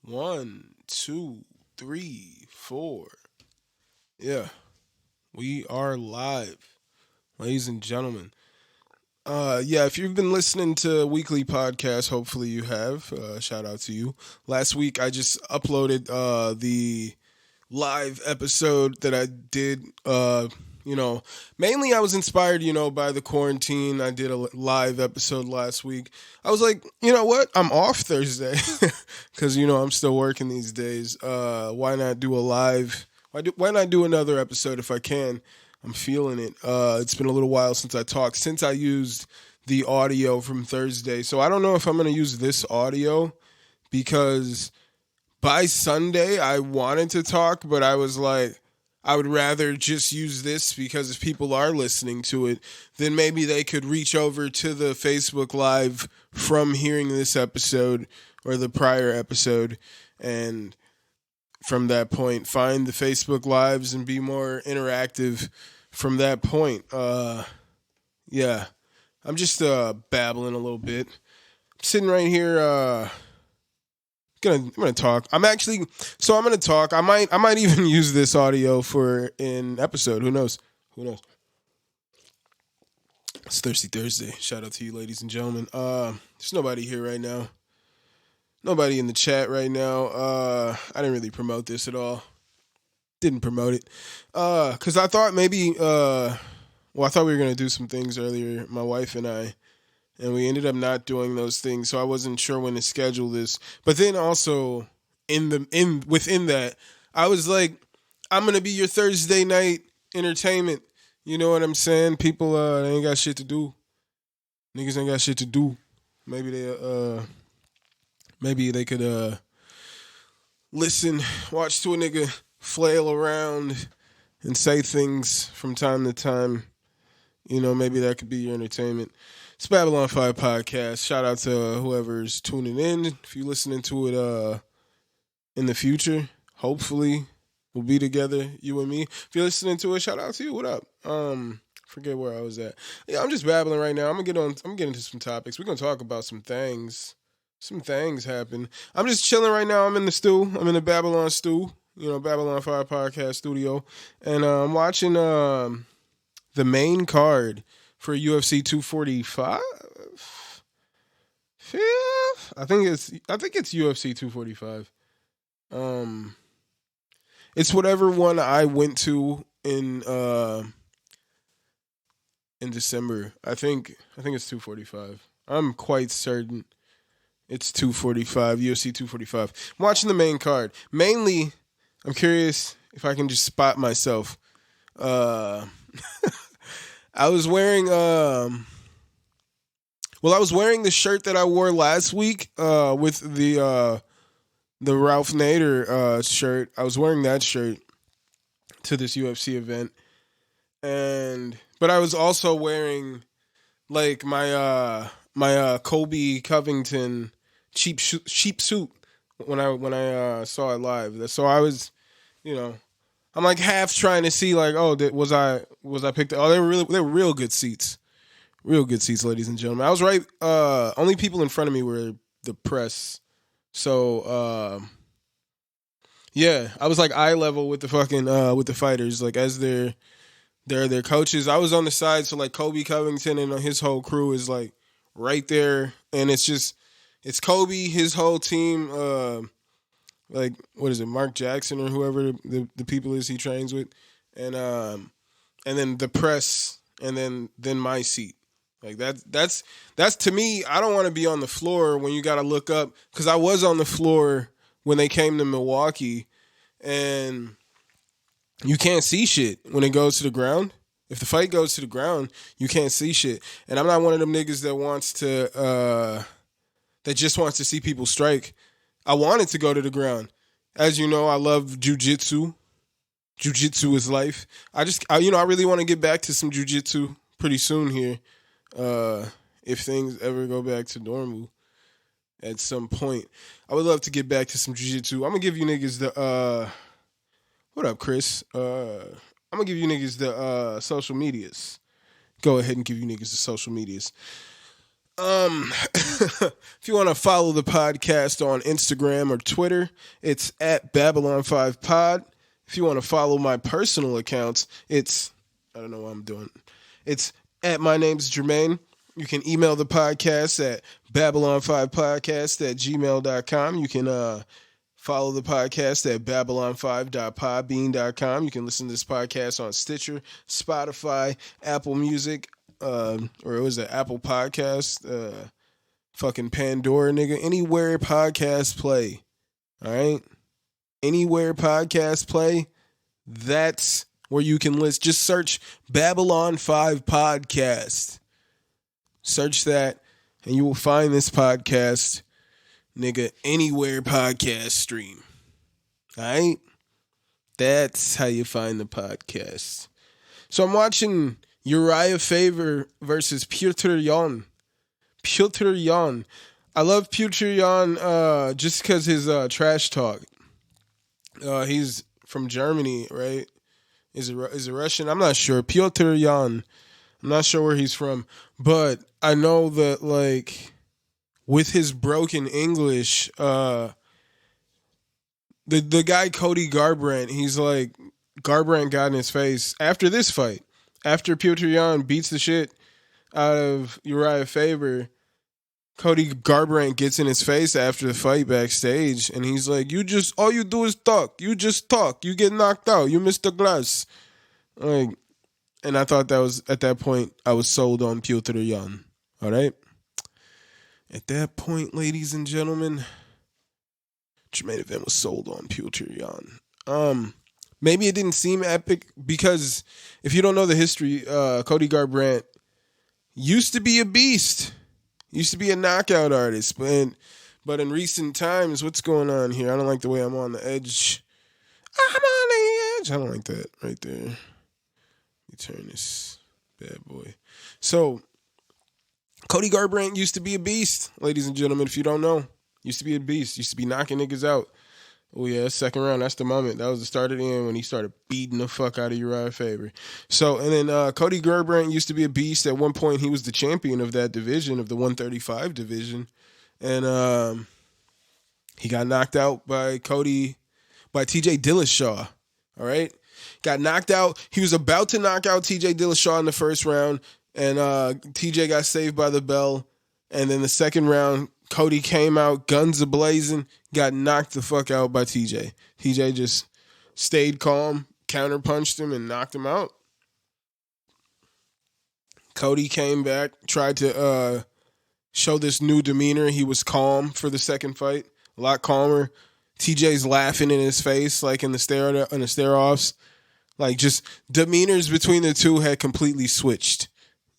One, two, three, four. Yeah, we are live, ladies and gentlemen. Yeah, if you've been listening to weekly podcasts, hopefully you have. Shout out to you. Last week I just uploaded the live episode that I did. You know, Mainly I was inspired, by the quarantine. I did a live episode last week. I was like, you know what? I'm off Thursday because I'm still working these days. Why not do a live? Why not do another episode if I can? I'm feeling it. It's been a little while since I talked. Since I used the audio from Thursday, so I don't know if I'm gonna use this audio because by Sunday I wanted to talk, but I was like, I would rather just use this because if people are listening to it, then maybe they could reach over to the Facebook Live from hearing this episode or the prior episode and from that point find the Facebook Lives and be more interactive from that point. Yeah. I'm just babbling a little bit. I'm sitting right here I'm gonna talk. I'm gonna talk. I might even use this audio for an episode. Who knows? Who knows? It's Thirsty Thursday. Shout out to you, ladies and gentlemen. There's nobody here right now. Nobody in the chat right now. I didn't really promote this at all. Didn't promote it. Cause I thought maybe I thought we were gonna do some things earlier, my wife and I. And we ended up not doing those things, so I wasn't sure when to schedule this. But then also within that, I was like, I'm gonna be your Thursday night entertainment. You know what I'm saying? People they ain't got shit to do. Niggas ain't got shit to do. Maybe they could listen, watch to a nigga flail around and say things from time to time. Maybe that could be your entertainment. It's Babylon 5 podcast. Shout out to whoever's tuning in. If you're listening to it in the future, hopefully we'll be together, you and me. If you're listening to it, shout out to you. What up? Forget where I was at. Yeah, I'm just babbling right now. I'm gonna get into some topics. We're gonna talk about some things. Some things happen. I'm just chilling right now. I'm in the stew. I'm in the Babylon stew. Babylon 5 podcast studio. And I'm watching the main card for UFC 245. I think it's UFC 245. It's whatever one I went to in December. I think it's 245. I'm quite certain it's 245, UFC 245. I'm watching the main card. Mainly, I'm curious if I can just spot myself. I was wearing I was wearing the shirt that I wore last week with the Ralph Nader shirt. I was wearing that shirt to this UFC event, but I was also wearing like my Kobe Covington cheap suit when I saw it live. So I was, I'm like half trying to see like, oh, was I picked? Oh, they were real good seats. Real good seats, ladies and gentlemen. I was right. Only people in front of me were the press. So, yeah, I was like eye level with the fucking with the fighters, like as their coaches. I was on the side, so like Kobe Covington and his whole crew is like right there, and it's Kobe, his whole team. Like what is it, Mark Jackson or whoever the people is he trains with, and then the press, and then my seat. Like that's to me. I don't want to be on the floor when you got to look up, because I was on the floor when they came to Milwaukee, and you can't see shit when it goes to the ground. If the fight goes to the ground, you can't see shit. And I'm not one of them niggas that just wants to see people strike. I wanted to go to the ground. As you know, I love jujitsu. Jujitsu is life. I really want to get back to some jujitsu pretty soon here. If things ever go back to normal at some point, I would love to get back to some jiu-jitsu. I'm gonna give you niggas the what up, Chris? I'm gonna give you niggas the social medias. Go ahead and give you niggas the social medias. If you want to follow the podcast on Instagram or Twitter, it's at Babylon5Pod. If you want to follow my personal accounts, I don't know what I'm doing. It's at my name's Jermaine. You can email the podcast at Babylon5podcast@gmail.com. You can follow the podcast at babylon5.podbean.com. You can listen to this podcast on Stitcher, Spotify, Apple Music, or it was an Apple Podcast, fucking Pandora, nigga. Anywhere podcasts play, all right? Anywhere podcasts play, that's where you can listen. Just search Babylon 5 Podcast. Search that, and you will find this podcast, nigga, anywhere podcast stream. All right? That's how you find the podcast. So I'm watching Uriah Faber versus Petr Yan. Petr Yan. I love Petr Yan just because his trash talk. He's from Germany, right? Is it Russian? I'm not sure. Petr Yan. I'm not sure where he's from. But I know that, like, with his broken English, the guy Cody Garbrandt, he's like, Garbrandt got in his face after this fight. After Petr Yan beats the shit out of Uriah Faber, Cody Garbrandt gets in his face after the fight backstage, and he's like, all you do is talk. You just talk. You get knocked out. You miss the glass. Like, and I thought that was, at that point, I was sold on Petr Yan. All right? At that point, ladies and gentlemen, Jermaine event was sold on Petr Yan. Maybe it didn't seem epic because if you don't know the history, Cody Garbrandt used to be a beast. Used to be a knockout artist. But in recent times, what's going on here? I don't like the way I'm on the edge. I'm on the edge. I don't like that right there. Let me turn this bad boy. So, Cody Garbrandt used to be a beast, ladies and gentlemen, if you don't know. Used to be a beast. Used to be knocking niggas out. Oh, yeah, second round. That's the moment. That was the start of the end when he started beating the fuck out of Uriah Faber. So, and then Cody Garbrandt used to be a beast. At one point, he was the champion of that division, of the 135 division. And he got knocked out by TJ Dillashaw. All right? Got knocked out. He was about to knock out TJ Dillashaw in the first round. And TJ got saved by the bell. And then the second round, Cody came out, guns a-blazing, got knocked the fuck out by TJ. TJ just stayed calm, counterpunched him, and knocked him out. Cody came back, tried to show this new demeanor. He was calm for the second fight, a lot calmer. TJ's laughing in his face, like in the stare-offs. Like, just demeanors between the two had completely switched.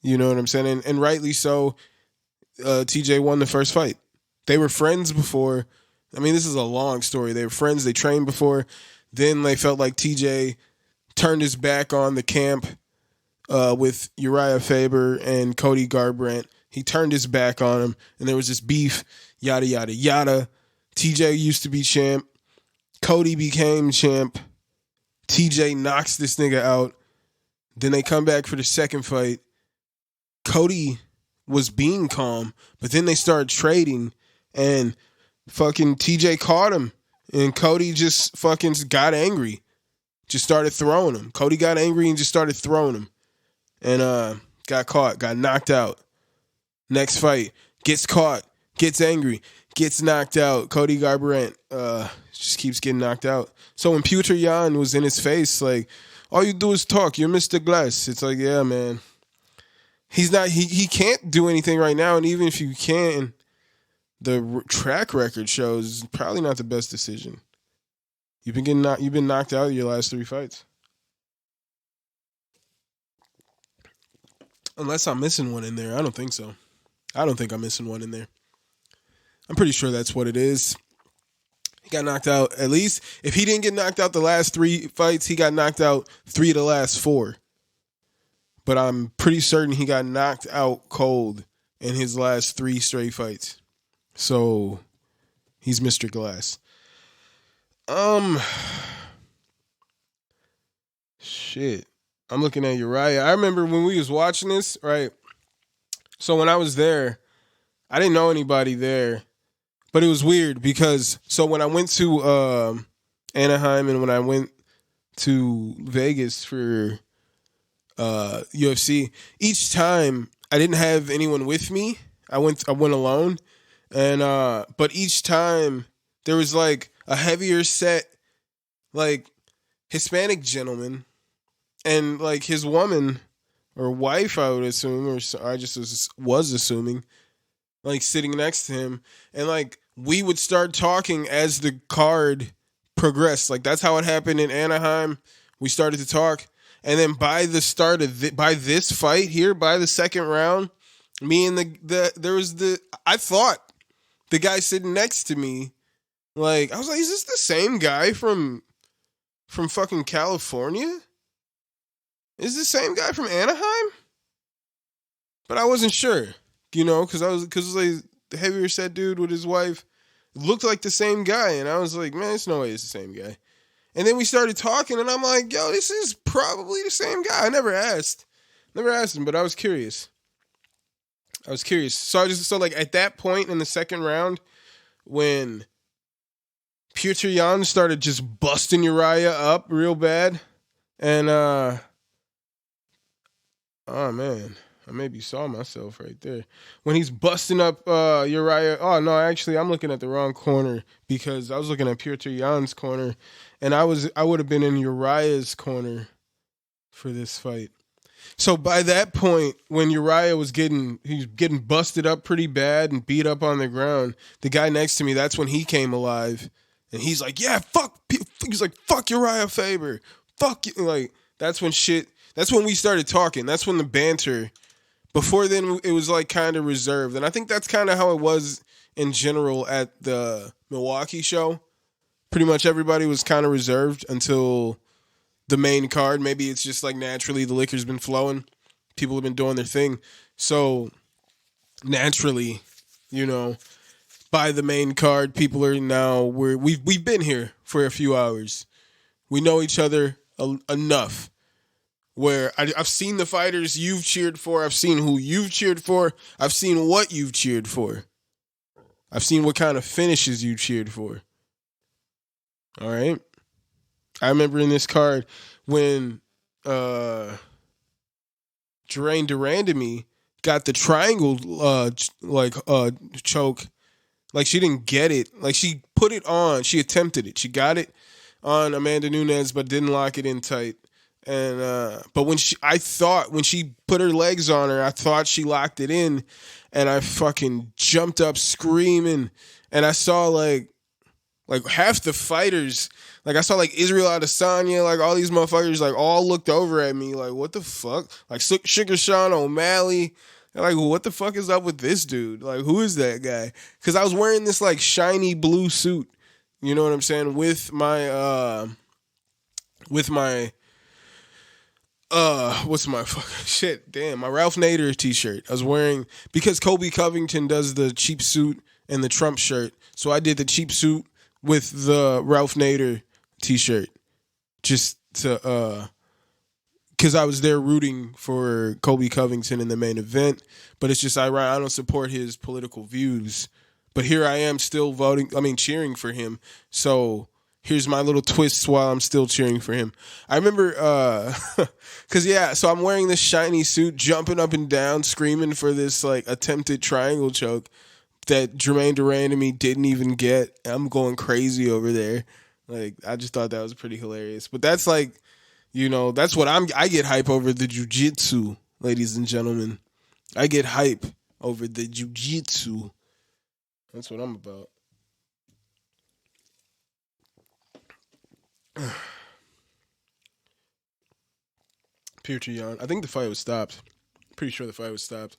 You know what I'm saying? And rightly so. TJ won the first fight. They were friends before. I mean, this is a long story. They were friends. They trained before. Then they felt like TJ turned his back on the camp with Uriah Faber and Cody Garbrandt. He turned his back on him, and there was this beef, yada, yada, yada. TJ used to be champ. Cody became champ. TJ knocks this nigga out. Then they come back for the second fight. Cody was being calm, but then they started trading, and fucking TJ caught him, and Cody just fucking got angry, just started throwing him. Cody got angry and just started throwing him, and got caught, got knocked out. Next fight, gets caught, gets angry, gets knocked out. Cody Garbrandt just keeps getting knocked out. So when Petr Yan was in his face, like, all you do is talk, you're Mr. Glass. It's like, yeah, man. He's not. He can't do anything right now, and even if you can, the track record shows probably not the best decision. You've been knocked out of your last 3 fights, unless I'm missing one in there. I don't think so. I don't think I'm missing one in there. I'm pretty sure that's what it is. He got knocked out. At least if he didn't get knocked out the last 3 fights, he got knocked out 3 of the last 4. But I'm pretty certain he got knocked out cold in his last 3 straight fights. So he's Mr. Glass. Shit. I'm looking at Uriah. I remember when we was watching this, right? So when I was there, I didn't know anybody there, but it was weird because so when I went to Anaheim and when I went to Vegas for UFC, each time I didn't have anyone with me. I went alone, and but each time there was like a heavier set like Hispanic gentleman and like his woman or wife, I would assume, or I just was assuming, like sitting next to him, and like we would start talking as the card progressed. Like that's how it happened in Anaheim. We started to talk, and then by the start of by this fight here, by the second round, me and there was I thought the guy sitting next to me, like I was like, is this the same guy from fucking California? Is this the same guy from Anaheim? But I wasn't sure, because like the heavier set dude with his wife looked like the same guy, and I was like, man, there's no way it's the same guy. And then we started talking, and I'm like, yo, this is probably the same guy. I never asked him, but I was curious. So like at that point in the second round, when Petr Yan started just busting Uriah up real bad, and oh man, I maybe saw myself right there when he's busting up Uriah. Oh no, actually, I'm looking at the wrong corner because I was looking at Petr Yan's corner, and I would have been in Uriah's corner for this fight. So by that point, when Uriah was getting busted up pretty bad and beat up on the ground, the guy next to me, that's when he came alive, and he's like, yeah, he's like, fuck Uriah Faber, fuck you. Like that's when we started talking. That's when the banter. Before then, it was like kind of reserved, and I think that's kind of how it was in general at the Milwaukee show. Pretty much everybody was kind of reserved until the main card. Maybe it's just like naturally the liquor's been flowing. People have been doing their thing. So naturally, by the main card, people are now we've been here for a few hours. We know each other enough where I've seen the fighters you've cheered for. I've seen who you've cheered for. I've seen what you've cheered for. I've seen what kind of finishes you cheered for. All right. I remember in this card when Jermaine Durandamy got the triangle choke. Like she didn't get it. Like she put it on. She attempted it. She got it on Amanda Nunes, but didn't lock it in tight. And but when she put her legs on her, I thought she locked it in, and I fucking jumped up screaming, and I saw like half the fighters. Like, I saw, like, Israel Adesanya, like, all these motherfuckers, like, all looked over at me, like, what the fuck? Like, Sugar Sean O'Malley. They're like, well, what the fuck is up with this dude? Like, who is that guy? Because I was wearing this, like, shiny blue suit. You know what I'm saying? With my what's my fucking shit? Damn, my Ralph Nader t-shirt. I was wearing, because Kobe Covington does the cheap suit and the Trump shirt. So I did the cheap suit with the Ralph Nader t-shirt, just to because I was there rooting for Kobe Covington in the main event, but it's just I don't support his political views, but here I am still cheering for him. So here's my little twists while I'm still cheering for him. I remember so I'm wearing this shiny suit, jumping up and down, screaming for this like attempted triangle choke that Jermaine Durandamy didn't even get. I'm going crazy over there. Like, I just thought that was pretty hilarious. But that's like, that's what I get hype over the jiu-jitsu, ladies and gentlemen. I get hype over the jiu-jitsu. That's what I'm about. Petr Yan. I think the fight was stopped. Pretty sure the fight was stopped.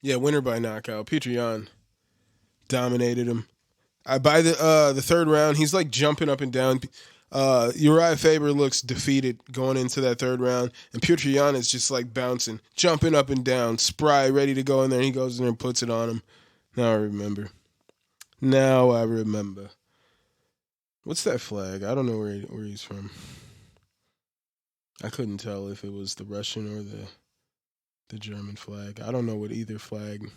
Yeah, winner by knockout. Petr Yan dominated him. By the third round, he's like jumping up and down. Uriah Faber looks defeated going into that third round, and Petr Yan is just like bouncing, jumping up and down, spry, ready to go in there. He goes in there and puts it on him. Now I remember. What's that flag? I don't know where he's from. I couldn't tell if it was the Russian or the German flag. I don't know what either flag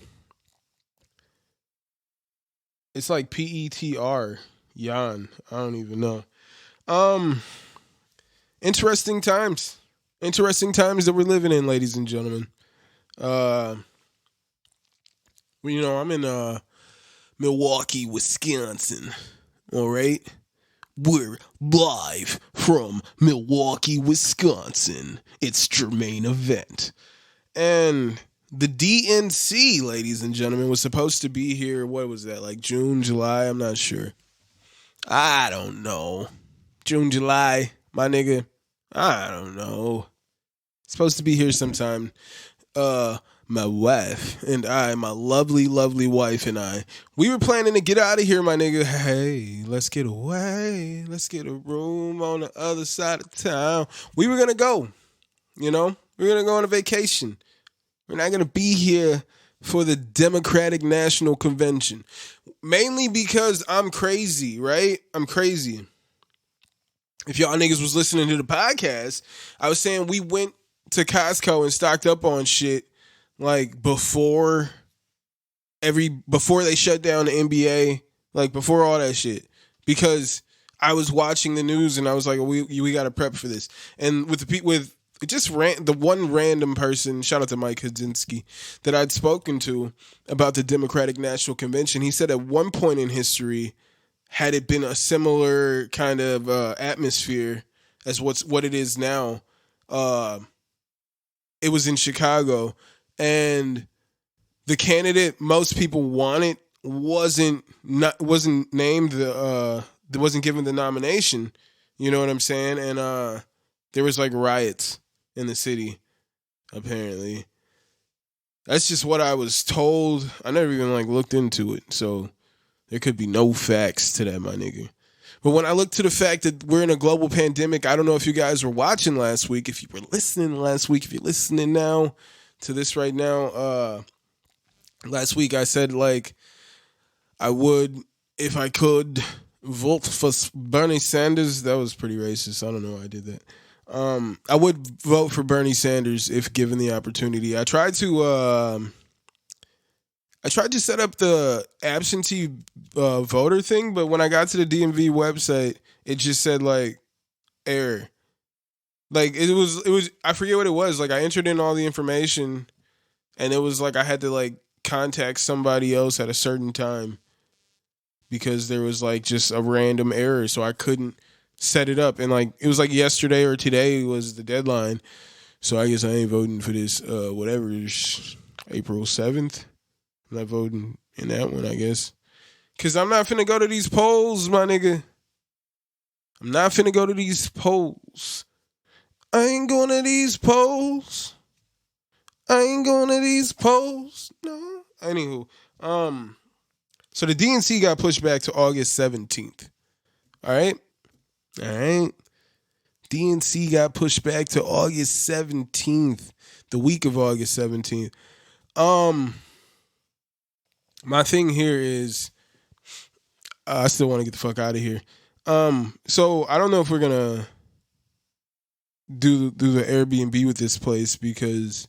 It's like PETR. Yan. I don't even know. Um, Interesting times. Interesting times that we're living in, ladies and gentlemen. Uh, I'm in Milwaukee, Wisconsin. All right. We're live from Milwaukee, Wisconsin. It's Jermaine Event. And the DNC, ladies and gentlemen, was supposed to be here. What was that? Like June, July? I'm not sure. I don't know. June, July, my nigga. I don't know. Supposed to be here sometime. My wife and I, my lovely, lovely wife and I, we were planning to get out of here, my nigga. Hey, let's get away. Let's get a room on the other side of town. We were going to go, we're going to go on a vacation. We're not going to be here for the Democratic National Convention. Mainly because I'm crazy, right? I'm crazy. If y'all niggas was listening to the podcast, I was saying we went to Costco and stocked up on shit like before they shut down the NBA, like before all that shit, because I was watching the news and I was like, we got to prep for this. And with the one random person, shout out to Mike Hudzinski, that I'd spoken to about the Democratic National Convention, he said at one point in history, had it been a similar kind of atmosphere as what it is now, it was in Chicago, and the candidate most people wanted wasn't named, wasn't given the nomination. You know what I'm saying? And there was like riots in the city, apparently. That's just what I was told. I never even like looked into it, so there could be no facts to that, my nigga. But when I look to the fact that we're in a global pandemic, I don't know if you guys were watching last week, if you were listening last week, if you're listening now to this right now. Last week I said, like, I would, if I could, vote for Bernie Sanders. That was pretty racist. I don't know why I did that. I would vote for Bernie Sanders if given the opportunity. I tried to set up the absentee voter thing, but when I got to the DMV website, it just said like error. Like it was I forget what it was. Like I entered in all the information, and it was like I had to like contact somebody else at a certain time because there was like just a random error, so I couldn't set it up. And like it was like yesterday or today was the deadline, so I guess I ain't voting for this whatever, April 7th. I'm not voting in that one, I guess. Because I'm not finna go to these polls, my nigga. I'm not finna go to these polls. I ain't going to these polls. I ain't going to these polls. No. Anywho, so the DNC got pushed back to August 17th. All right? DNC got pushed back to August 17th. The week of August 17th. My thing here is, I still want to get the fuck out of here. So I don't know if we're gonna do the Airbnb with this place because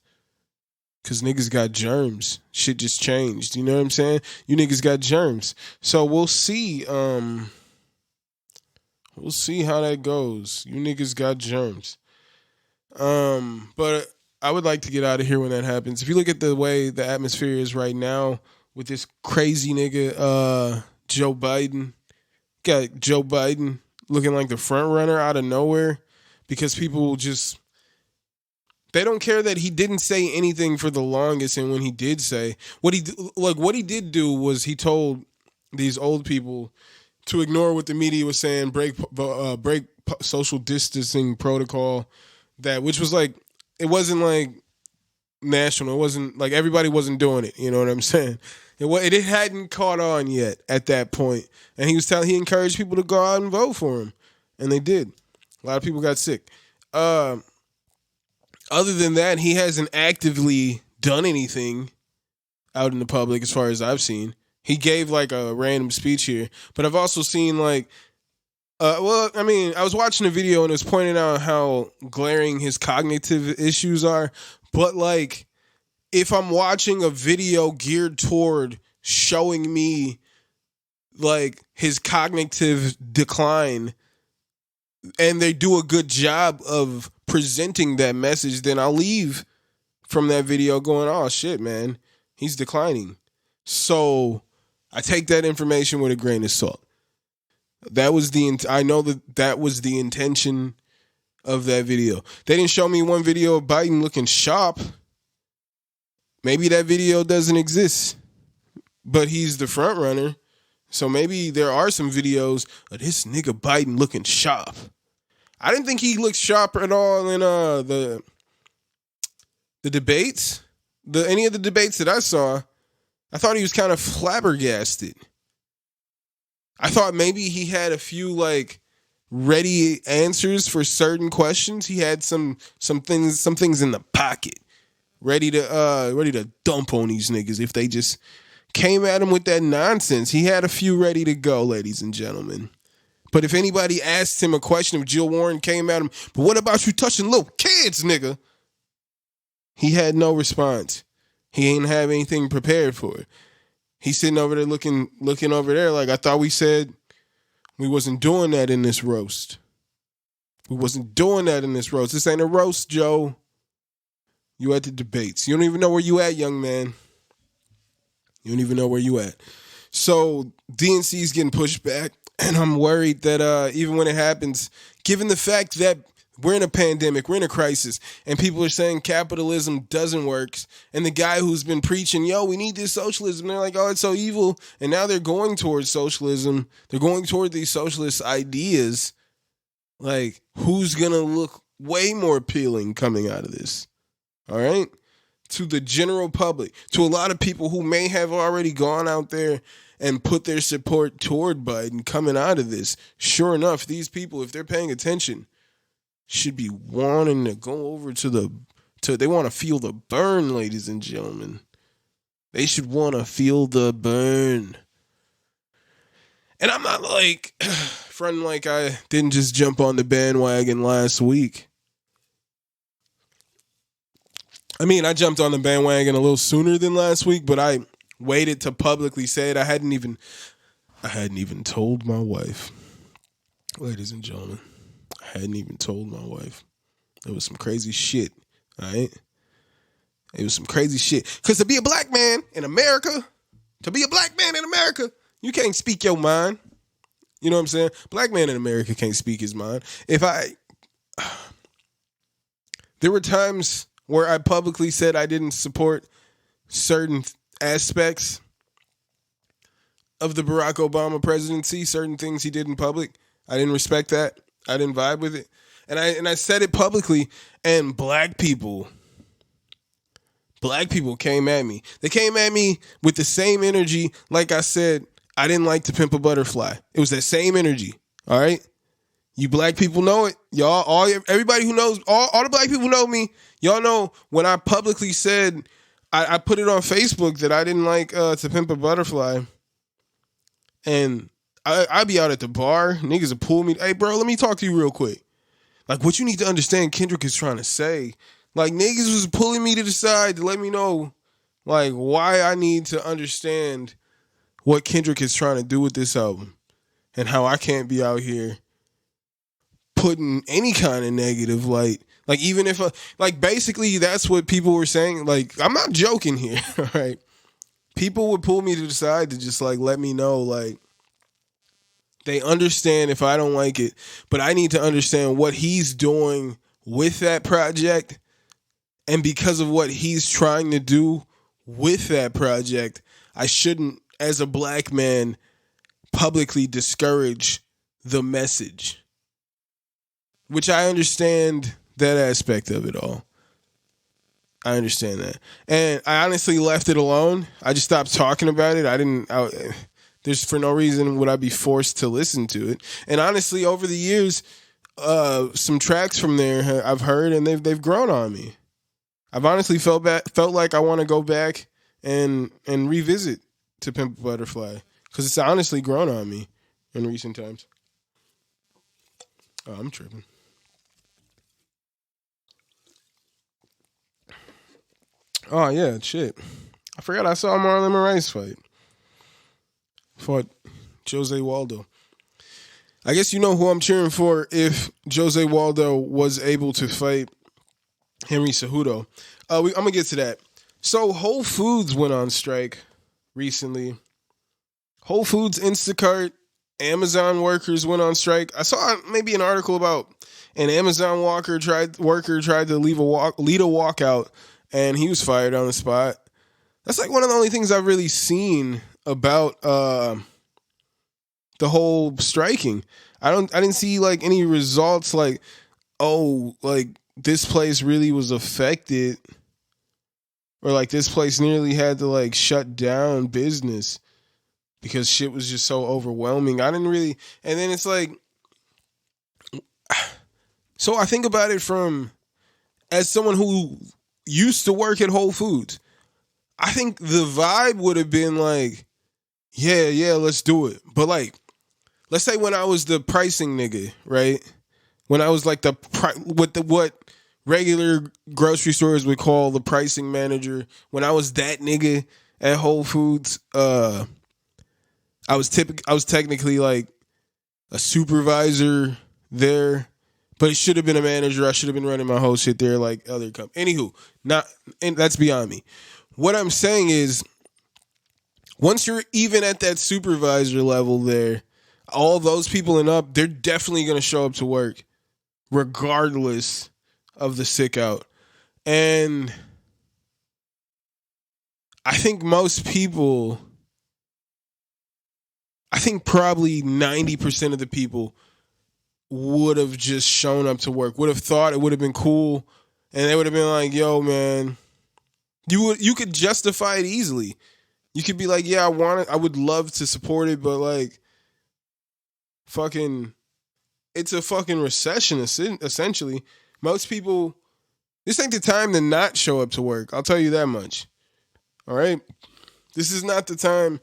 niggas got germs. Shit just changed. You know what I'm saying? You niggas got germs. So we'll see. We'll see how that goes. You niggas got germs. But I would like to get out of here when that happens. If you look at the way the atmosphere is right now, with this crazy nigga, Joe Biden. Got Joe Biden looking like the front runner out of nowhere because people just, they don't care that he didn't say anything for the longest, and when he did say, what he did do was he told these old people to ignore what the media was saying, break social distancing protocol, which was like, it wasn't like national. It wasn't like everybody wasn't doing it. You know what I'm saying? It hadn't caught on yet at that point. And he encouraged people to go out and vote for him. And they did. A lot of people got sick. Other than that, he hasn't actively done anything out in the public as far as I've seen. He gave like a random speech here. But I've also seen like, I was watching a video and it was pointing out how glaring his cognitive issues are. But like, if I'm watching a video geared toward showing me like his cognitive decline and they do a good job of presenting that message, then I'll leave from that video going, oh shit, man, he's declining. So I take that information with a grain of salt. I know that was the intention of that video. They didn't show me one video of Biden looking sharp. Maybe that video doesn't exist, but he's the front runner. So maybe there are some videos of this nigga Biden looking sharp. I didn't think he looked sharp at all in the debates. Any of the debates that I saw, I thought he was kind of flabbergasted. I thought maybe he had a few like ready answers for certain questions. He had some things in the pocket, ready to dump on these niggas if they just came at him with that nonsense. He had a few ready to go, ladies and gentlemen. But if anybody asked him a question, if Jill Warren came at him, but what about you touching little kids, nigga? He had no response. He ain't have anything prepared for it. He's sitting over there looking over there like, I thought we said we wasn't doing that in this roast. We wasn't doing that in this roast. This ain't a roast, Joe. You at the debates. You don't even know where you at, young man. You don't even know where you at. So DNC is getting pushed back. And I'm worried that even when it happens, given the fact that we're in a pandemic, we're in a crisis, and people are saying capitalism doesn't work, and the guy who's been preaching, yo, we need this socialism, they're like, oh, it's so evil, and now they're going towards socialism, they're going toward these socialist ideas, like, who's going to look way more appealing coming out of this, all right? To the general public, to a lot of people who may have already gone out there and put their support toward Biden coming out of this. Sure enough, these people, if they're paying attention, should be wanting to go over they want to feel the burn, ladies and gentlemen. They should want to feel the burn. And I'm not like, fronting like I didn't just jump on the bandwagon last week. I mean, I jumped on the bandwagon a little sooner than last week, but I waited to publicly say it. I hadn't even told my wife. Ladies and gentlemen, I hadn't even told my wife. It was some crazy shit, all right? It was some crazy shit. Because to be a black man in America, you can't speak your mind. You know what I'm saying? Black man in America can't speak his mind. There were times where I publicly said I didn't support certain aspects of the Barack Obama presidency, certain things he did in public. I didn't respect that. I didn't vibe with it. And I said it publicly, and black people came at me. They came at me with the same energy like I said I didn't like To Pimp a Butterfly. It was that same energy, all right? You black people know it. Y'all, everybody who knows, all the black people know me. Y'all know when I publicly said, I put it on Facebook that I didn't like To Pimp a Butterfly. And I be out at the bar. Niggas will pull me. Hey, bro, let me talk to you real quick. Like, what you need to understand Kendrick is trying to say. Like, niggas was pulling me to the side to let me know, like, why I need to understand what Kendrick is trying to do with this album. And how I can't be out here putting any kind of negative light. Like, even if, basically that's what people were saying. Like, I'm not joking here, all right? People would pull me to the side to just, like, let me know, like, they understand if I don't like it, but I need to understand what he's doing with that project. And because of what he's trying to do with that project, I shouldn't, as a black man, publicly discourage the message. Which I understand that aspect of it all. I understand that. And I honestly left it alone. I just stopped talking about it. There's for no reason would I be forced to listen to it. And honestly, over the years, some tracks from there I've heard and they've grown on me. I've honestly felt like I want to go back and revisit To Pimp a Butterfly because it's honestly grown on me in recent times. Oh, I'm tripping. Oh yeah, shit. I forgot I saw Marlon Moraes fight. Fought Jose Waldo. I guess you know who I'm cheering for if Jose Waldo was able to fight Henry Cejudo. I'm going to get to that. So Whole Foods went on strike recently. Whole Foods, Instacart, Amazon workers went on strike. I saw maybe an article about an Amazon worker tried to lead a walkout, and he was fired on the spot. That's like one of the only things I've really seen about the whole striking. I didn't see like any results like, oh, like this place really was affected, or like this place nearly had to like shut down business because shit was just so overwhelming. I didn't really, and then it's like, so I think about it as someone who used to work at Whole Foods. I think the vibe would have been like, yeah, let's do it. But like, let's say when I was the pricing nigga, right? When I was like what regular grocery stores would call the pricing manager. When I was that nigga at Whole Foods, I was technically like a supervisor there, but it should have been a manager. I should have been running my whole shit there like other companies. Anywho, and that's beyond me. What I'm saying is, once you're even at that supervisor level there, all those people and up, they're definitely going to show up to work regardless of the sick out. And I think most people, I think probably 90% of the people would have just shown up to work, would have thought it would have been cool, and they would have been like, yo, man, you could justify it easily. You could be like, yeah, I would love to support it, but like, fucking, it's a fucking recession, essentially. Most people, this ain't the time to not show up to work. I'll tell you that much. All right? This is not the time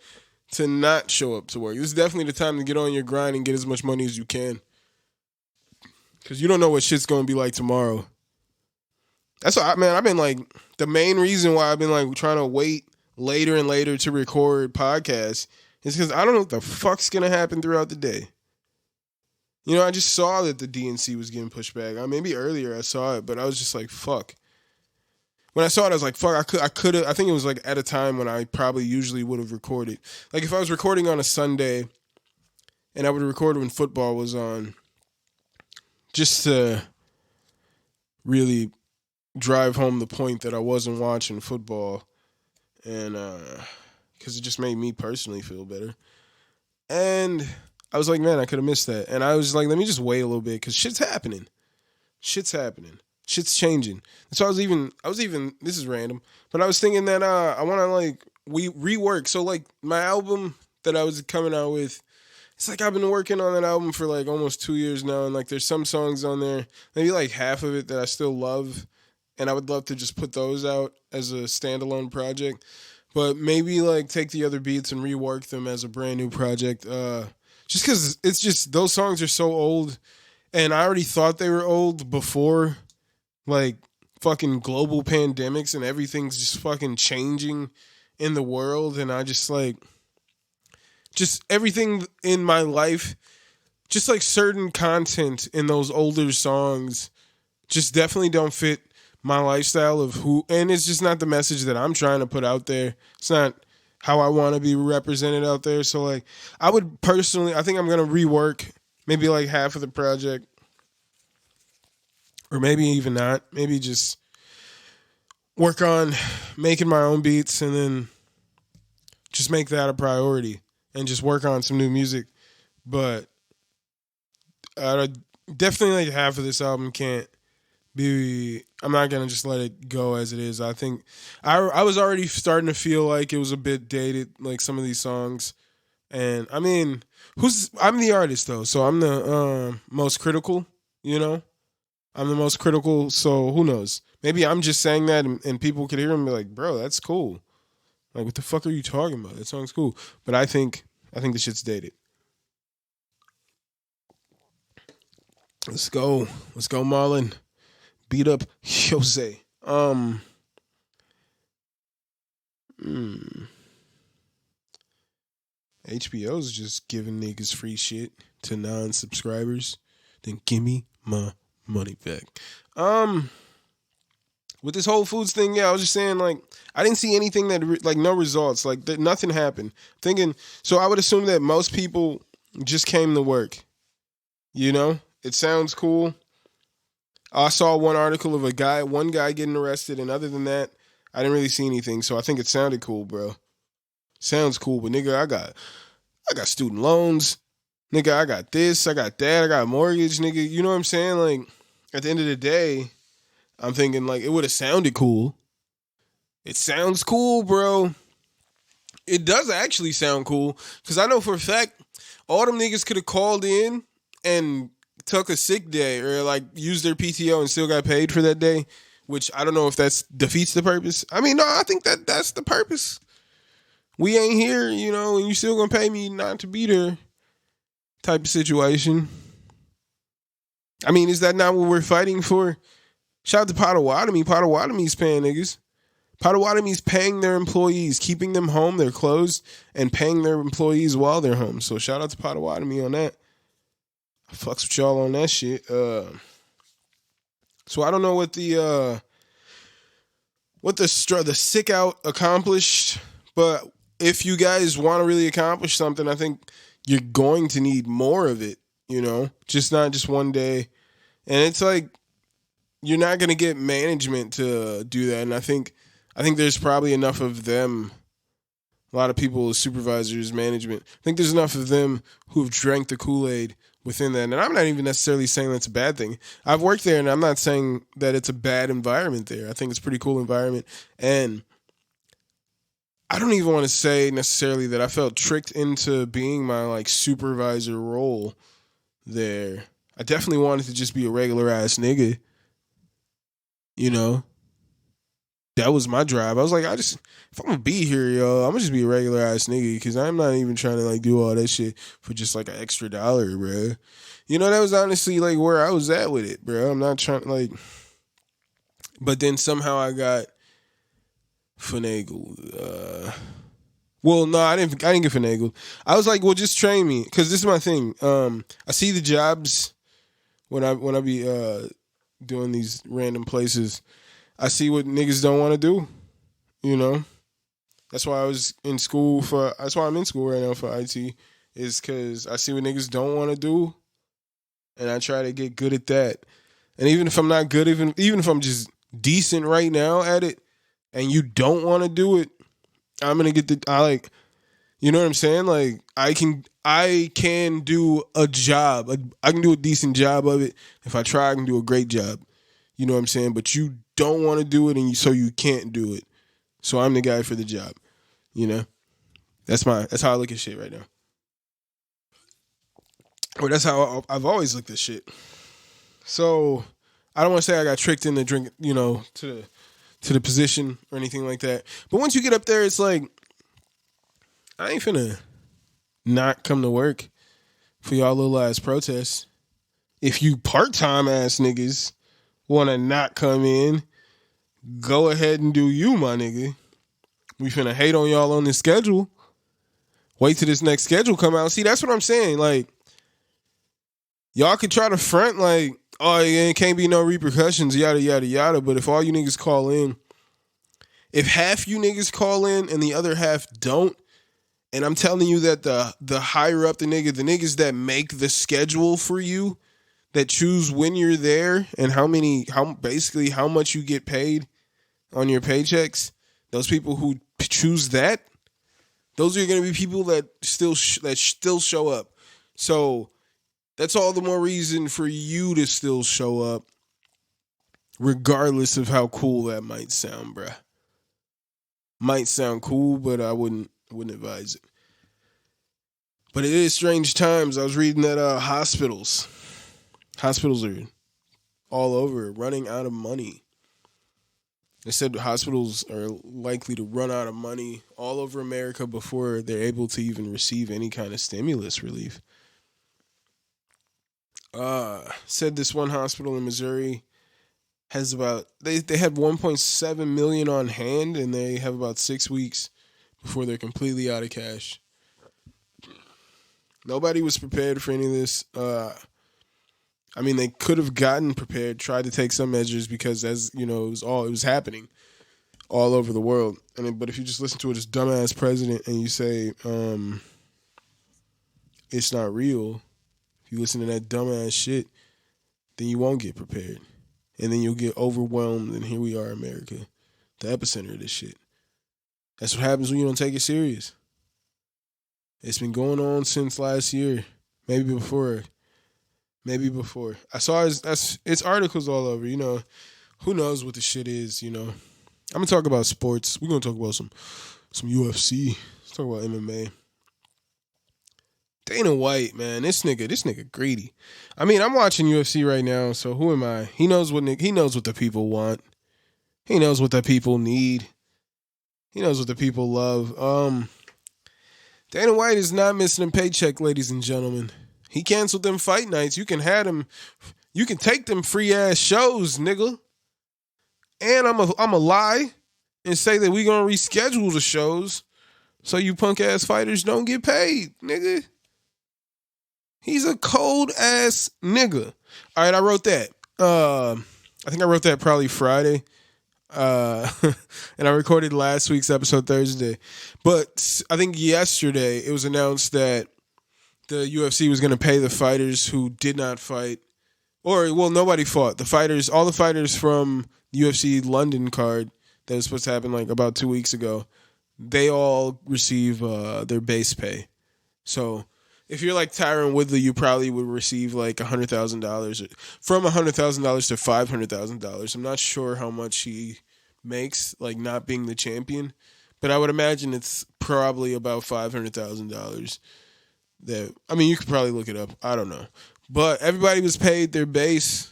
to not show up to work. This is definitely the time to get on your grind and get as much money as you can. Because you don't know what shit's going to be like tomorrow. That's why, man, I've been like, the main reason why I've been like trying to wait later and later to record podcasts is because I don't know what the fuck's going to happen throughout the day. You know, I just saw that the DNC was getting pushed back. Maybe earlier I saw it, but I was just like, fuck. When I saw it, I was like, fuck, I could have, I think it was like at a time when I probably usually would have recorded. Like if I was recording on a Sunday and I would record when football was on, just to really drive home the point that I wasn't watching football, and because it just made me personally feel better. And I was like, man, I could have missed that. And I was like, let me just wait a little bit because shit's happening. Shit's changing. And so I was even, this is random, but I was thinking that I want to like rework. So like my album that I was coming out with, it's like I've been working on that album for like almost 2 years now. And like there's some songs on there, maybe like half of it that I still love. And I would love to just put those out as a standalone project. But maybe like take the other beats and rework them as a brand new project. Just because it's just, those songs are so old. And I already thought they were old before like fucking global pandemics and everything's just fucking changing in the world. And I just like, just everything in my life, just like certain content in those older songs just definitely don't fit my lifestyle of who, and it's just not the message that I'm trying to put out there. It's not how I want to be represented out there. So like I would personally, I think I'm going to rework maybe like half of the project, or maybe even not, maybe just work on making my own beats and then just make that a priority and just work on some new music. But definitely like half of this album can't be, I'm not going to just let it go as it is. I think I was already starting to feel like it was a bit dated, like some of these songs. And I mean, I'm the artist though, so I'm the most critical, you know? I'm the most critical, so who knows? Maybe I'm just saying that and people could hear him and be like, bro, that's cool. Like, what the fuck are you talking about? That song's cool. But I think the shit's dated. Let's go, Marlon. Beat up Jose. HBO's just giving niggas free shit to non-subscribers. Then give me my money back. With this Whole Foods thing, yeah, I was just saying, like, I didn't see anything that, like, no results. Like, nothing happened. Thinking, so I would assume that most people just came to work. You know? It sounds cool. I saw one article of one guy getting arrested, and other than that, I didn't really see anything. So I think it sounded cool, bro. Sounds cool, but nigga, I got student loans. Nigga, I got this, I got that, I got a mortgage, nigga. You know what I'm saying? Like, at the end of the day, I'm thinking, like, it would have sounded cool. It sounds cool, bro. It does actually sound cool. Because I know for a fact, all them niggas could have called in and took a sick day or, like, used their PTO and still got paid for that day. Which I don't know if that defeats the purpose. I mean, no, I think that's the purpose. We ain't here, you know, and you still gonna pay me not to be there type of situation. I mean, is that not what we're fighting for? Shout out to Potawatomi. Potawatomi's paying niggas. Potawatomi's paying their employees, keeping them home, they're closed, and paying their employees while they're home. So shout out to Potawatomi on that. I fucks with y'all on that shit. So I don't know what the sick out accomplished, but if you guys want to really accomplish something, I think you're going to need more of it, you know, not just one day. And it's like, you're not going to get management to do that. And I think there's probably enough of them, a lot of people, supervisors, management. I think there's enough of them who've drank the Kool-Aid within that. And I'm not even necessarily saying that's a bad thing. I've worked there, and I'm not saying that it's a bad environment there. I think it's a pretty cool environment. And I don't even want to say necessarily that I felt tricked into being my, like, supervisor role there. I definitely wanted to just be a regular ass nigga. You know? That was my drive. I was like, if I'm gonna be here, yo, I'm gonna just be a regular ass nigga, because I'm not even trying to, like, do all that shit for just, like, an extra $1, bro. You know, that was honestly, like, where I was at with it, bro. I'm not trying to, like, but then somehow I got finagled. Well, no, I didn't get finagled. I was like, well, just train me, because this is my thing. I see the jobs when I be doing these random places. I see what niggas don't want to do, you know. That's why I'm in school right now for IT, is because I see what niggas don't want to do, and I try to get good at that. And even if I'm not good, even if I'm just decent right now at it, and you don't want to do it, I'm gonna get you know what I'm saying? Like, I can do a job. I can do a decent job of it. If I try, I can do a great job. You know what I'm saying? But you don't want to do it, and so you can't do it. So I'm the guy for the job. You know? That's how I look at shit right now. Or that's how I've always looked at shit. So I don't want to say I got tricked into drink, you know, to the position or anything like that. But once you get up there, it's like, I ain't finna not come to work for y'all little ass protests. If you part-time ass niggas want to not come in, go ahead and do you, my nigga. We finna hate on y'all on this schedule. Wait till this next schedule come out. See, that's what I'm saying. Like, y'all could try to front like, oh, it can't be no repercussions, yada, yada, yada. But if all you niggas call in, if half you niggas call in and the other half don't, and I'm telling you that the higher up the niggas that make the schedule for you, that choose when you're there and how much you get paid on your paychecks, those people who choose that, those are going to be people that still show up. So that's all the more reason for you to still show up, regardless of how cool that might sound, bruh. Might sound cool, but I wouldn't advise it. But it is strange times. I was reading that hospitals are all over, running out of money. They said hospitals are likely to run out of money all over America before they're able to even receive any kind of stimulus relief. Said this one hospital in Missouri has they have 1.7 million on hand, and they have about 6 weeks before they're completely out of cash. Nobody was prepared for any of this. I mean, they could have gotten prepared, tried to take some measures because, as you know, it was happening all over the world. But if you just listen to this dumbass president and you say it's not real, if you listen to that dumbass shit, then you won't get prepared, and then you'll get overwhelmed. And here we are, America, the epicenter of this shit. That's what happens when you don't take it serious. It's been going on since last year, maybe before. I saw it's articles all over. Who knows what the shit is? I'm gonna talk about sports. We're gonna talk about some UFC. Let's talk about MMA. Dana White, man, this nigga greedy. I mean, I'm watching UFC right now, so who am I? He knows what the people want. He knows what the people need. He knows what the people love. Dana White is not missing a paycheck, ladies and gentlemen. He canceled them fight nights. You can take them free ass shows, nigga. And I'm a lie and say that we gonna reschedule the shows so you punk ass fighters don't get paid, nigga. He's a cold ass nigga. All right, I wrote that. I think I wrote that probably Friday. And I recorded last week's episode Thursday. But I think yesterday it was announced that the UFC was going to pay the fighters who did not fight. Nobody fought. All the fighters from the UFC London card that was supposed to happen like about 2 weeks ago, they all receive their base pay. So if you're like Tyron Woodley, you probably would receive like $100,000, from $100,000 to $500,000. I'm not sure how much he makes, like not being the champion, but I would imagine it's probably about $500,000. You could probably look it up. I don't know, but everybody was paid their base,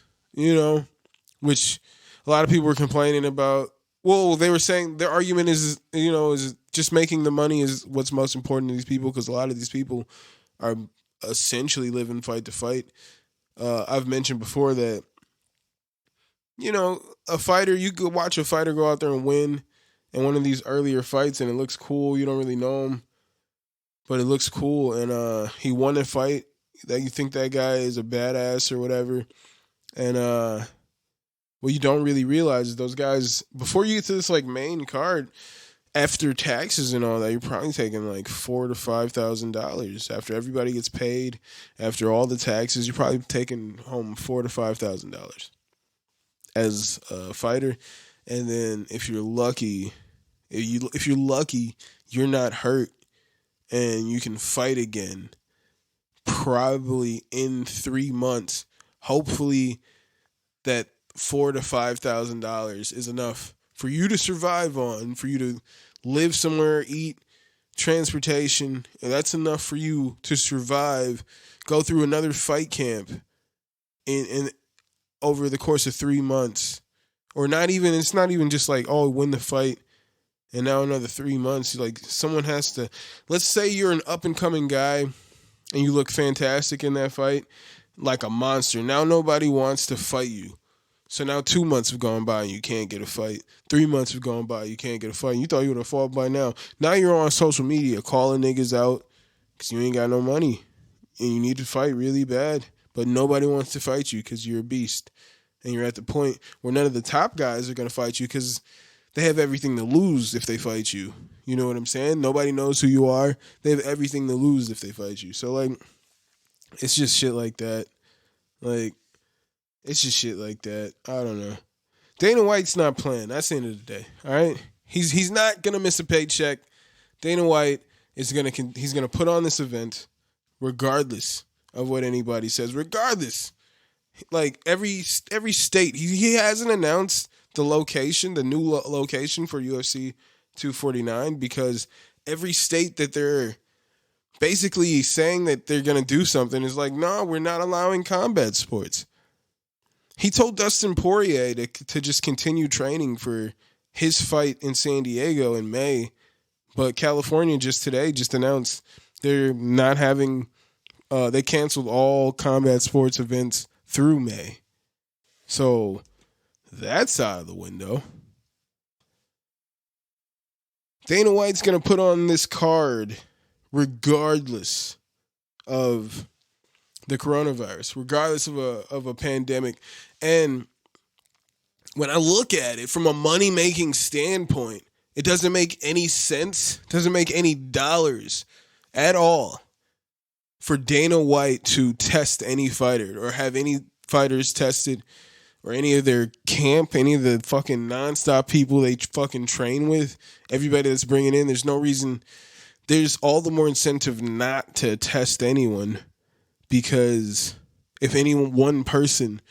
which a lot of people were complaining about. Well, they were saying their argument is just making the money is what's most important to these people, because a lot of these people are essentially living fight to fight. I've mentioned before that, a fighter, you could watch a fighter go out there and win in one of these earlier fights and it looks cool. You don't really know him, but it looks cool. And he won a fight that you think that guy is a badass or whatever. And what you don't really realize is those guys, before you get to this like main card, after taxes and all that, you're probably taking like $4,000 to $5,000. After everybody gets paid, after all the taxes, you're probably taking home $4,000 to $5,000 as a fighter. And then if you're lucky, you're not hurt and you can fight again, probably in 3 months. Hopefully, that $4,000 to $5,000 is enough for you to survive on, for you to live somewhere, eat, transportation, and that's enough for you to survive, go through another fight camp in over the course of 3 months. Or it's not even just like, oh, win the fight and now another 3 months. Like, someone has to, let's say you're an up and coming guy and you look fantastic in that fight, like a monster. Now nobody wants to fight you. So now 2 months have gone by and you can't get a fight. 3 months have gone by, you can't get a fight. You thought you would have fought by now. Now you're on social media calling niggas out because you ain't got no money and you need to fight really bad. But nobody wants to fight you because you're a beast. And you're at the point where none of the top guys are going to fight you because they have everything to lose if they fight you. You know what I'm saying? Nobody knows who you are. They have everything to lose if they fight you. So, like, it's just shit like that. Like, it's just shit like that. I don't know. Dana White's not playing. That's the end of the day. All right? He's not going to miss a paycheck. Dana White he's going to put on this event regardless of what anybody says. Regardless. Like, every state, he hasn't announced the location, the new location for UFC 249, because every state that they're basically saying that they're going to do something is like, no, we're not allowing combat sports. He told Dustin Poirier to just continue training for his fight in San Diego in May, but California just announced they're not having, they canceled all combat sports events through May. So that's out of the window. Dana White's going to put on this card regardless of the coronavirus, regardless of a pandemic. And when I look at it from a money-making standpoint, it doesn't make any sense, doesn't make any dollars at all for Dana White to test any fighter or have any fighters tested or any of their camp, any of the fucking nonstop people they fucking train with, everybody that's bringing in. There's no reason. There's all the more incentive not to test anyone, because if any one person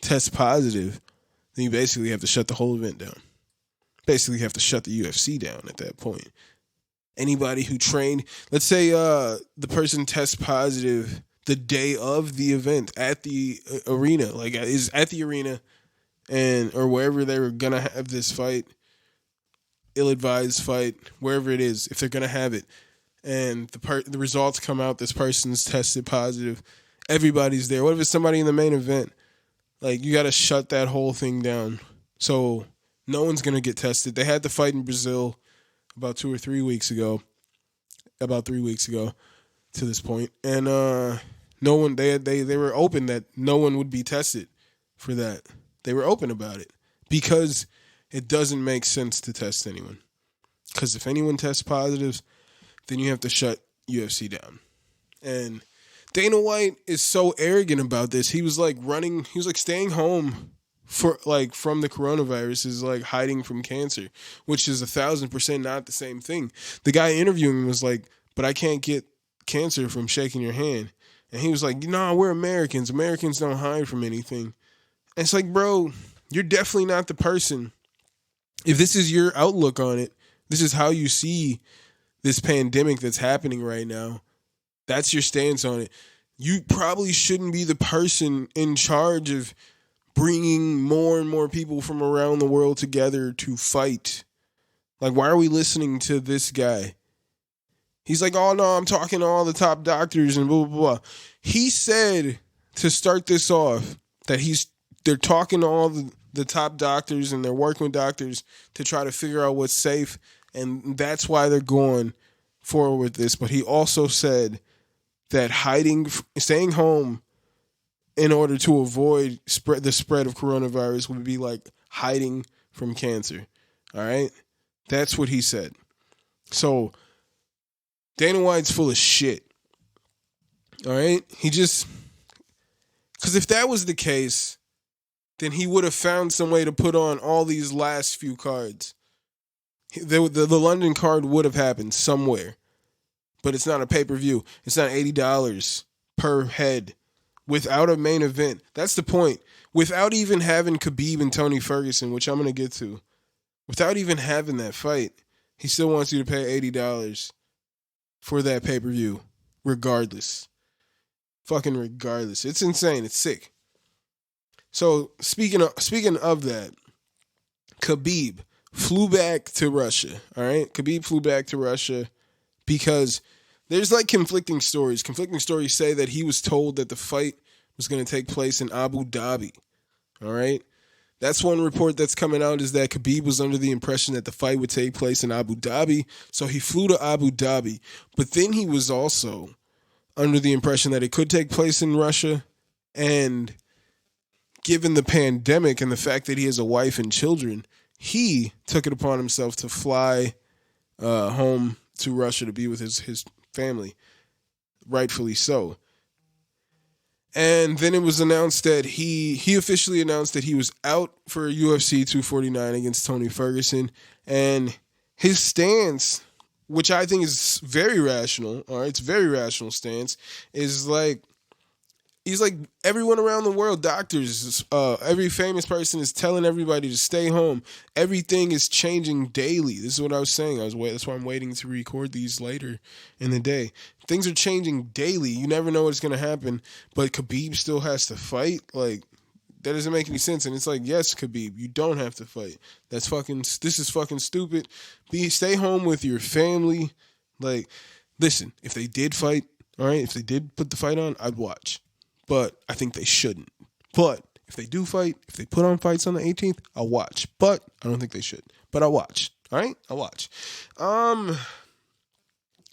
tests positive, then you basically have to shut the whole event down. Basically have to shut the UFC down at that point. Anybody who trained, let's say the person tests positive the day of the event at the arena, like is at the arena and or wherever they were gonna have this fight, ill-advised fight, wherever it is, if they're gonna have it, and the results come out, this person's tested positive, everybody's there. What if it's somebody in the main event? Like, you got to shut that whole thing down. So no one's going to get tested. They had the fight in Brazil about 2 or 3 weeks ago. About 3 weeks ago to this point. And no one, they were open that no one would be tested for that. They were open about it because it doesn't make sense to test anyone. Because if anyone tests positive, then you have to shut UFC down. And Dana White is so arrogant about this. He was like staying home from the coronavirus is like hiding from cancer, which is 1,000% not the same thing. The guy interviewing him was like, but I can't get cancer from shaking your hand. And he was like, no, we're Americans. Americans don't hide from anything. And it's like, bro, you're definitely not the person. If this is your outlook on it, this is how you see this pandemic that's happening right now, that's your stance on it, you probably shouldn't be the person in charge of bringing more and more people from around the world together to fight. Like, why are we listening to this guy? He's like, oh, no, I'm talking to all the top doctors and blah, blah, blah. He said to start this off that they're talking to all the top doctors and they're working with doctors to try to figure out what's safe, and that's why they're going forward with this. But he also said that staying home in order to avoid the spread of coronavirus would be like hiding from cancer. All right? That's what he said. So Dana White's full of shit. All right? Because if that was the case, then he would have found some way to put on all these last few cards. The London card would have happened somewhere. But it's not a pay-per-view. It's not $80 per head without a main event. That's the point. Without even having Khabib and Tony Ferguson, which I'm going to get to, without even having that fight, he still wants you to pay $80 for that pay-per-view, regardless. Fucking regardless. It's insane. It's sick. So speaking of that, Khabib flew back to Russia. All right? Khabib flew back to Russia because there's like conflicting stories. Conflicting stories say that he was told that the fight was going to take place in Abu Dhabi. All right? That's one report that's coming out, is that Khabib was under the impression that the fight would take place in Abu Dhabi. So he flew to Abu Dhabi. But then he was also under the impression that it could take place in Russia. And given the pandemic and the fact that he has a wife and children, he took it upon himself to fly home to Russia to be with his family, rightfully so. And then it was announced that he officially announced that he was out for UFC 249 against Tony Ferguson. And his stance, which I think is very rational, all right, it's a very rational stance, is like, he's like, everyone around the world, doctors, every famous person is telling everybody to stay home. Everything is changing daily. This is what I was saying. That's why I'm waiting to record these later in the day. Things are changing daily. You never know what's going to happen. But Khabib still has to fight? Like, that doesn't make any sense. And it's like, yes, Khabib, you don't have to fight. This is fucking stupid. Stay home with your family. Like, listen, if they did fight, all right, if they did put the fight on, I'd watch. But I think they shouldn't. But if they do fight, if they put on fights on the 18th, I'll watch. But I don't think they should. But I'll watch. All right? I'll watch.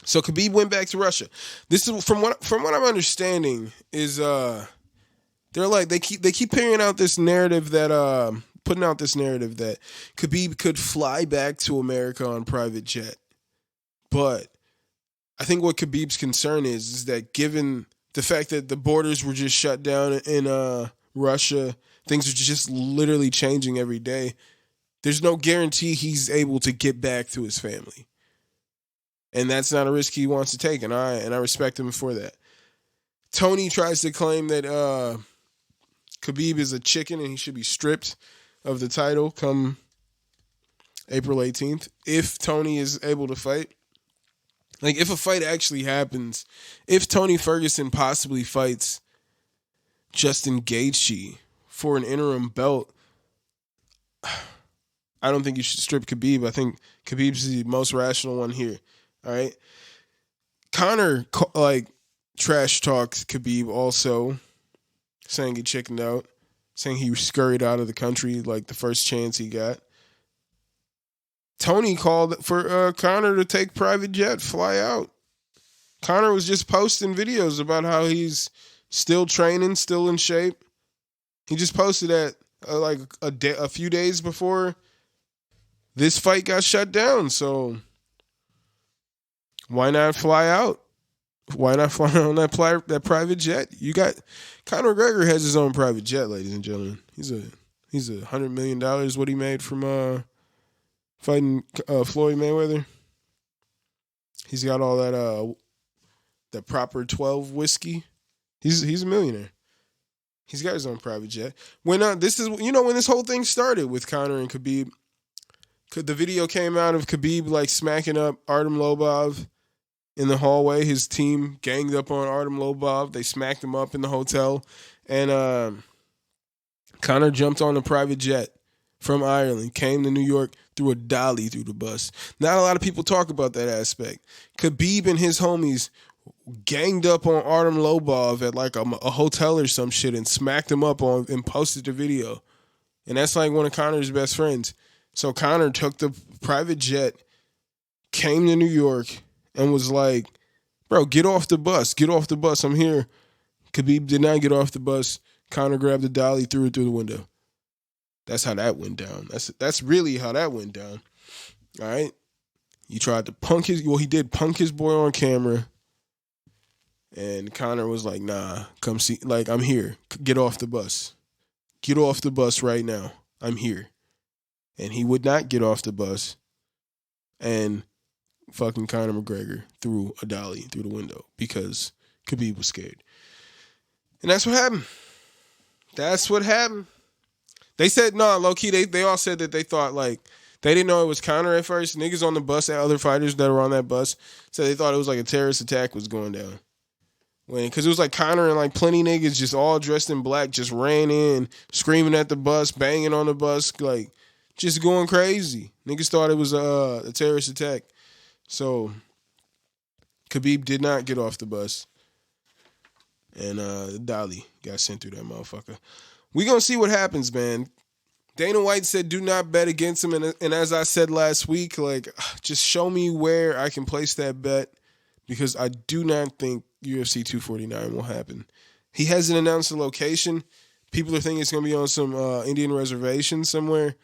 So Khabib went back to Russia. This is from what I'm understanding is they're like they keep putting out this narrative that Khabib could fly back to America on private jet. But I think what Khabib's concern is that given the fact that the borders were just shut down in Russia, things are just literally changing every day. There's no guarantee he's able to get back to his family. And that's not a risk he wants to take, and I respect him for that. Tony tries to claim that Khabib is a chicken and he should be stripped of the title come April 18th if Tony is able to fight. Like, if a fight actually happens, if Tony Ferguson possibly fights Justin Gaethje for an interim belt, I don't think you should strip Khabib. I think Khabib's the most rational one here. All right. Conor, trash talks Khabib also, saying he chickened out, saying he scurried out of the country like the first chance he got. Tony called for Conor to take private jet, fly out. Conor was just posting videos about how he's still training, still in shape. He just posted that a few days before this fight got shut down. So why not fly out? Why not fly on that private jet? You got Conor McGregor has his own private jet, ladies and gentlemen. He's $100 million what he made from fighting Floyd Mayweather. He's got all that proper 12 whiskey. He's a millionaire. He's got his own private jet. When this whole thing started with Conor and Khabib, the video came out of Khabib smacking up Artem Lobov in the hallway. His team ganged up on Artem Lobov. They smacked him up in the hotel, and Conor jumped on a private jet from Ireland, came to New York, threw a dolly through the bus. Not a lot of people talk about that aspect. Khabib and his homies ganged up on Artem Lobov at a hotel or some shit and smacked him up on and posted the video. And that's one of Conor's best friends. So Conor took the private jet, came to New York, and was like, bro, get off the bus. Get off the bus. I'm here. Khabib did not get off the bus. Conor grabbed the dolly, threw it through the window. That's how that went down. That's really how that went down. All right? He tried to he did punk his boy on camera. And Conor was like, nah, come see. I'm here. Get off the bus. Get off the bus right now. I'm here. And he would not get off the bus. And fucking Conor McGregor threw a dolly through the window because Khabib was scared. And that's what happened. That's what happened. They said, no, low-key, they all said that they thought, they didn't know it was Conor at first. Niggas on the bus, other fighters that were on that bus, said they thought it was a terrorist attack was going down. Because it was Conor and plenty niggas just all dressed in black just ran in, screaming at the bus, banging on the bus, just going crazy. Niggas thought it was a terrorist attack. So Khabib did not get off the bus. And dolly got sent through that motherfucker. We gonna see what happens, man. Dana White said do not bet against him. And as I said last week, just show me where I can place that bet because I do not think UFC 249 will happen. He hasn't announced a location. People are thinking it's going to be on some Indian reservation somewhere.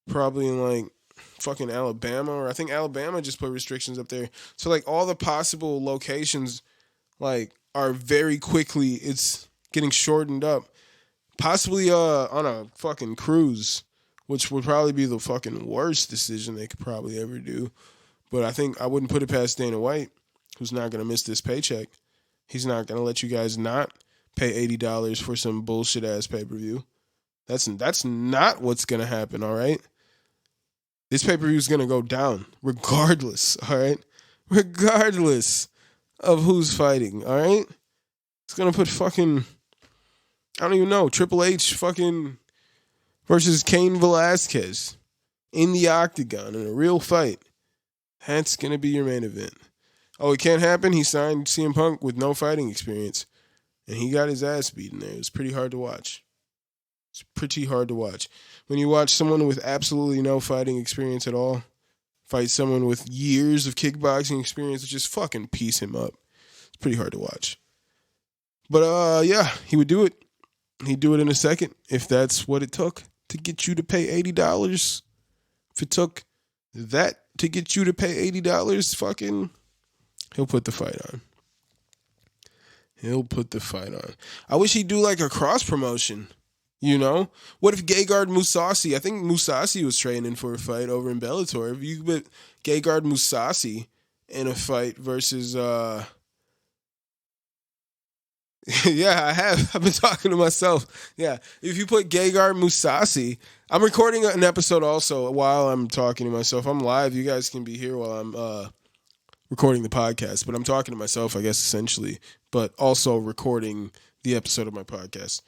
Probably in fucking Alabama. Or I think Alabama just put restrictions up there. So all the possible locations are very quickly, it's getting shortened up. Possibly on a fucking cruise, which would probably be the fucking worst decision they could probably ever do. But I think I wouldn't put it past Dana White, who's not going to miss this paycheck. He's not going to let you guys not pay $80 for some bullshit-ass pay-per-view. That's not what's going to happen, all right? This pay-per-view is going to go down regardless, all right? Regardless of who's fighting, all right? It's going to put fucking, I don't even know, Triple H fucking versus Cain Velasquez in the octagon in a real fight. That's going to be your main event. Oh, it can't happen? He signed CM Punk with no fighting experience, and he got his ass beaten there. It was pretty hard to watch. It's pretty hard to watch. When you watch someone with absolutely no fighting experience at all fight someone with years of kickboxing experience, just fucking piece him up. It's pretty hard to watch. But yeah, he would do it. He'd do it in a second if that's what it took to get you to pay $80. If it took that to get you to pay $80, fucking, he'll put the fight on. He'll put the fight on. I wish he'd do like a cross promotion. You know? What if Gegard Mousasi, I think Mousasi was training for a fight over in Bellator. If you put Gegard Mousasi in a fight versus yeah, I have. I've been talking to myself. Yeah. If you put Gegard Mousasi, I'm recording an episode also while I'm talking to myself. I'm live. You guys can be here while I'm recording the podcast, but I'm talking to myself, I guess, essentially, but also recording the episode of my podcast.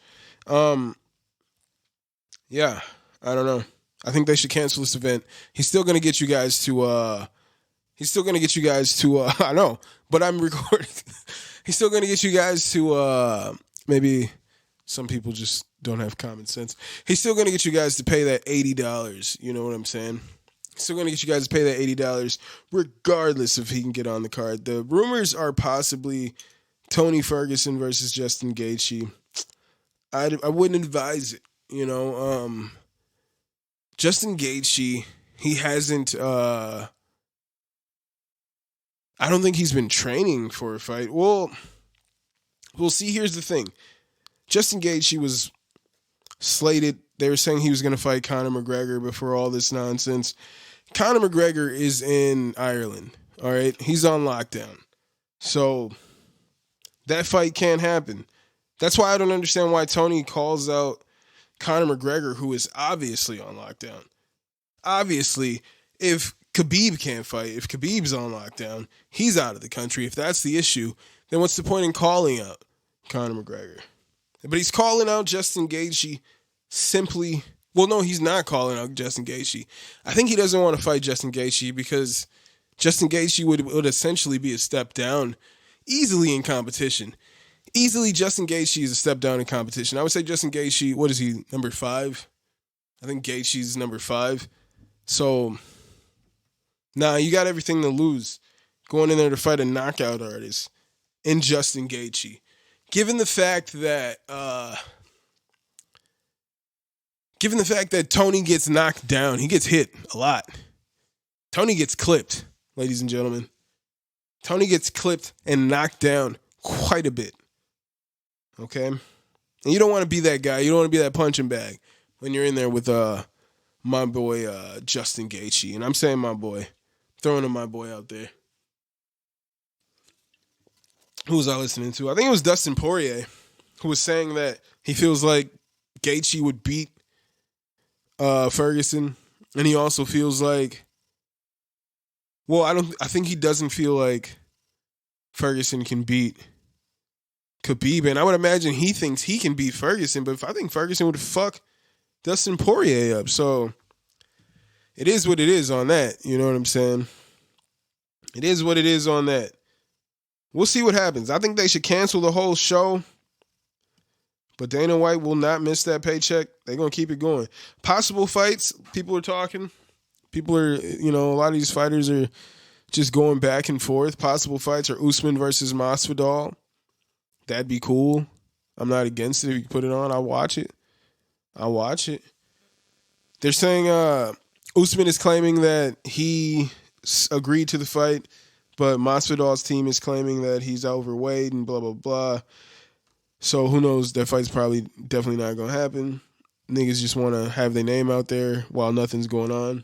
Yeah, I don't know. I think they should cancel this event. He's still going to get you guys to, I know, but I'm recording. He's still going to get you guys to, maybe some people just don't have common sense. He's still going to get you guys to pay that $80. You know what I'm saying? He's still going to get you guys to pay that $80 regardless if he can get on the card. The rumors are possibly Tony Ferguson versus Justin Gaethje. I wouldn't advise it. You know, Justin Gaethje, he hasn't, I don't think he's been training for a fight. Well, we'll see. Here's the thing. Justin Gaethje was slated. They were saying he was going to fight Conor McGregor before all this nonsense. Conor McGregor is in Ireland, all right? He's on lockdown. So that fight can't happen. That's why I don't understand why Tony calls out Conor McGregor, who is obviously on lockdown. Obviously, if Khabib can't fight, if Khabib's on lockdown, he's out of the country. If that's the issue, then what's the point in calling out Conor McGregor? But he's calling out Justin Gaethje simply. Well, no, he's not calling out Justin Gaethje. I think he doesn't want to fight Justin Gaethje because Justin Gaethje would essentially be a step down easily in competition. Easily, Justin Gaethje is a step down in competition. I would say Justin Gaethje, what is he, number 5? I think Gaethje's number 5. So, you got everything to lose going in there to fight a knockout artist in Justin Gaethje. Given the fact that Tony gets knocked down, he gets hit a lot. Tony gets clipped, ladies and gentlemen. Tony gets clipped and knocked down quite a bit. Okay? And you don't want to be that guy. You don't want to be that punching bag when you're in there with my boy Justin Gaethje. And I'm saying my boy. Throwing my boy out there. Who was I listening to? I think it was Dustin Poirier who was saying that he feels like Gaethje would beat Ferguson. And he also feels like, I think he doesn't feel like Ferguson can beat Khabib, and I would imagine he thinks he can beat Ferguson, but I think Ferguson would fuck Dustin Poirier up. So it is what it is on that. You know what I'm saying? It is what it is on that. We'll see what happens. I think they should cancel the whole show, but Dana White will not miss that paycheck. They're going to keep it going. Possible fights, people are talking. People are, a lot of these fighters are just going back and forth. Possible fights are Usman versus Masvidal. That'd be cool. I'm not against it. If you put it on, I'll watch it. They're saying Usman is claiming that he agreed to the fight, but Masvidal's team is claiming that he's overweight and blah, blah, blah. So who knows? That fight's probably definitely not going to happen. Niggas just want to have their name out there while nothing's going on.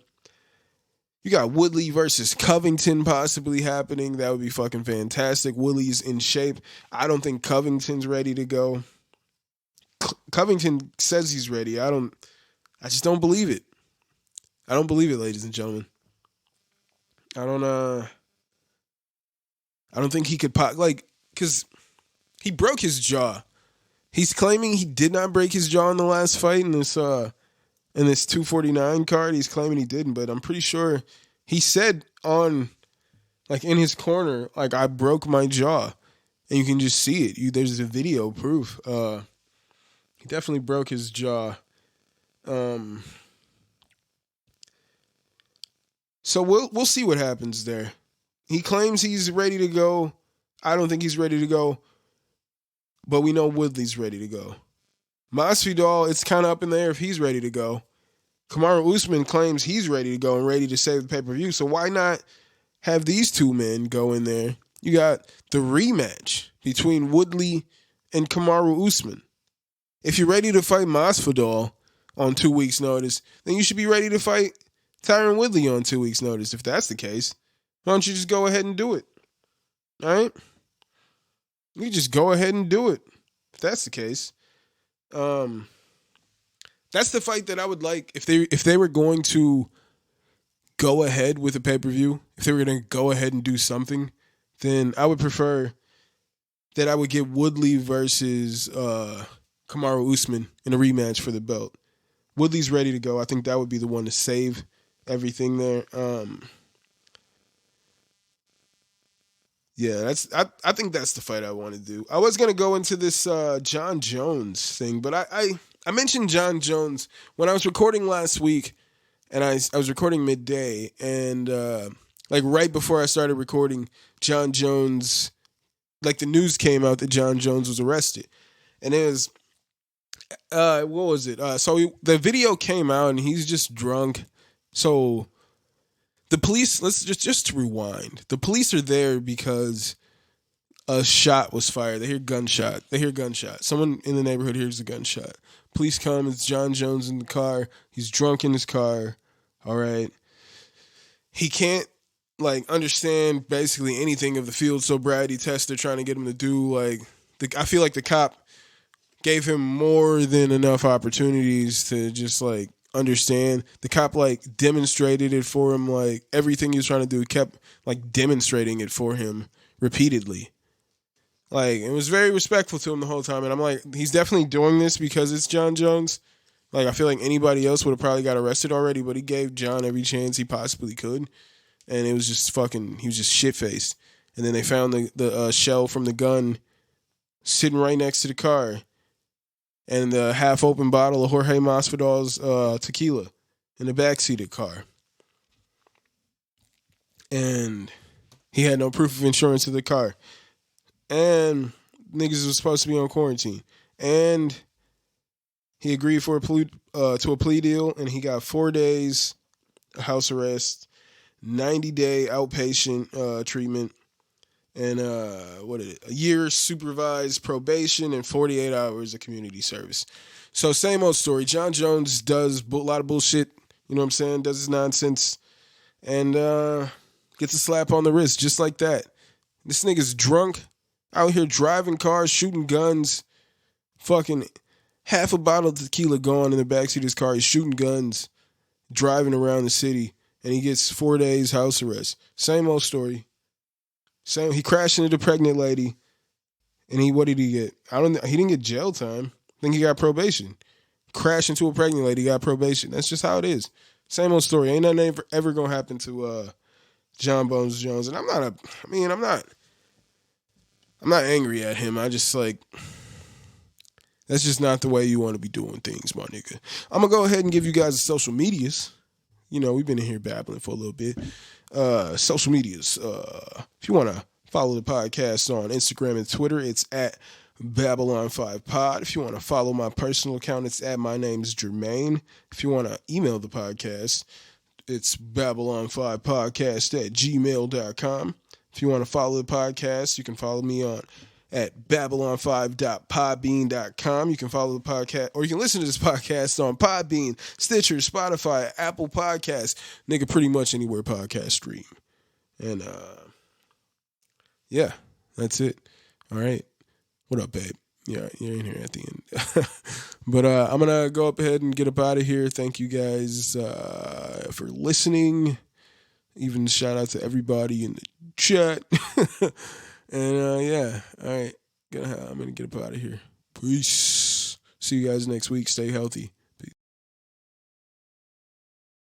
You got Woodley versus Covington possibly happening. That would be fucking fantastic. Woodley's in shape. I don't think Covington's ready to go. Covington says he's ready. I just don't believe it. I don't believe it, ladies and gentlemen. I don't think he could because he broke his jaw. He's claiming he did not break his jaw in the last fight in this 249 card. He's claiming he didn't, but I'm pretty sure he said in his corner, I broke my jaw, and you can just see it. There's a video proof. He definitely broke his jaw. So we'll see what happens there. He claims he's ready to go. I don't think he's ready to go, but we know Woodley's ready to go. Masvidal, it's kind of up in the air if he's ready to go. Kamaru Usman claims he's ready to go and ready to save the pay-per-view. So why not have these two men go in there? You got the rematch between Woodley and Kamaru Usman. If you're ready to fight Masvidal on 2 weeks' notice, then you should be ready to fight Tyron Woodley on 2 weeks' notice. If that's the case, why don't you just go ahead and do it? All right? You just go ahead and do it. If that's the case. That's the fight that I would like if they were going to go ahead with a pay-per-view, if they were going to go ahead and do something, then I would prefer that I would get Woodley versus Kamaru Usman in a rematch for the belt. Woodley's ready to go. I think that would be the one to save everything there. Yeah, I think that's the fight I want to do. I was going to go into this John Jones thing, but I mentioned John Jones when I was recording last week, and I was recording midday, and like right before I started recording, John Jones, like the news came out that John Jones was arrested. And it was, what was it? The video came out, and he's just drunk. So the police, let's just rewind. The police are there because a shot was fired. They hear gunshot. Someone in the neighborhood hears a gunshot. Police come. It's John Jones in the car. He's drunk in his car. All right. He can't understand basically anything of the field sobriety test they're trying to get him to do. I feel like the cop gave him more than enough opportunities to just understand. The cop demonstrated it for him. Everything he was trying to do, kept demonstrating it for him repeatedly. It was very respectful to him the whole time. And I'm like, he's definitely doing this because it's John Jones. I feel like anybody else would have probably got arrested already, but he gave John every chance he possibly could. And it was just he was just shit-faced. And then they found the shell from the gun sitting right next to the car. And the half-open bottle of Jorge Masvidal's tequila in the backseat of the car. And he had no proof of insurance of the car. And niggas was supposed to be on quarantine. And he agreed to a plea deal, and he got 4 days house arrest, 90-day outpatient treatment, and a year supervised probation, and 48 hours of community service. So same old story. John Jones does a lot of bullshit, you know what I'm saying, does his nonsense, and gets a slap on the wrist just like that. This nigga's drunk, out here driving cars, shooting guns, fucking half a bottle of tequila gone in the backseat of his car. He's shooting guns, driving around the city, and he gets 4 days house arrest. Same old story. He crashed into the pregnant lady, and what did he get? He didn't get jail time. I think he got probation. Crashed into a pregnant lady, got probation. That's just how it is. Same old story. Ain't nothing ever gonna happen to John Bones Jones. And I'm not angry at him. I just that's just not the way you want to be doing things, my nigga. I'm going to go ahead and give you guys the social medias. You know, we've been in here babbling for a little bit. Social medias. If you want to follow the podcast on Instagram and Twitter, it's at Babylon5Pod. If you want to follow my personal account, it's at my name's Jermaine. If you want to email the podcast, it's Babylon5podcast@gmail.com. If you want to follow the podcast, you can follow me at babylon5.podbean.com. You can follow the podcast, or you can listen to this podcast on Podbean, Stitcher, Spotify, Apple Podcasts, nigga, pretty much anywhere podcast stream. And yeah, that's it. All right. What up, babe? Yeah, you're in here at the end. But I'm going to go up ahead and get up out of here. Thank you guys for listening. Even shout out to everybody in the chat. And yeah, all right. I'm going to get up out of here. Peace. See you guys next week. Stay healthy.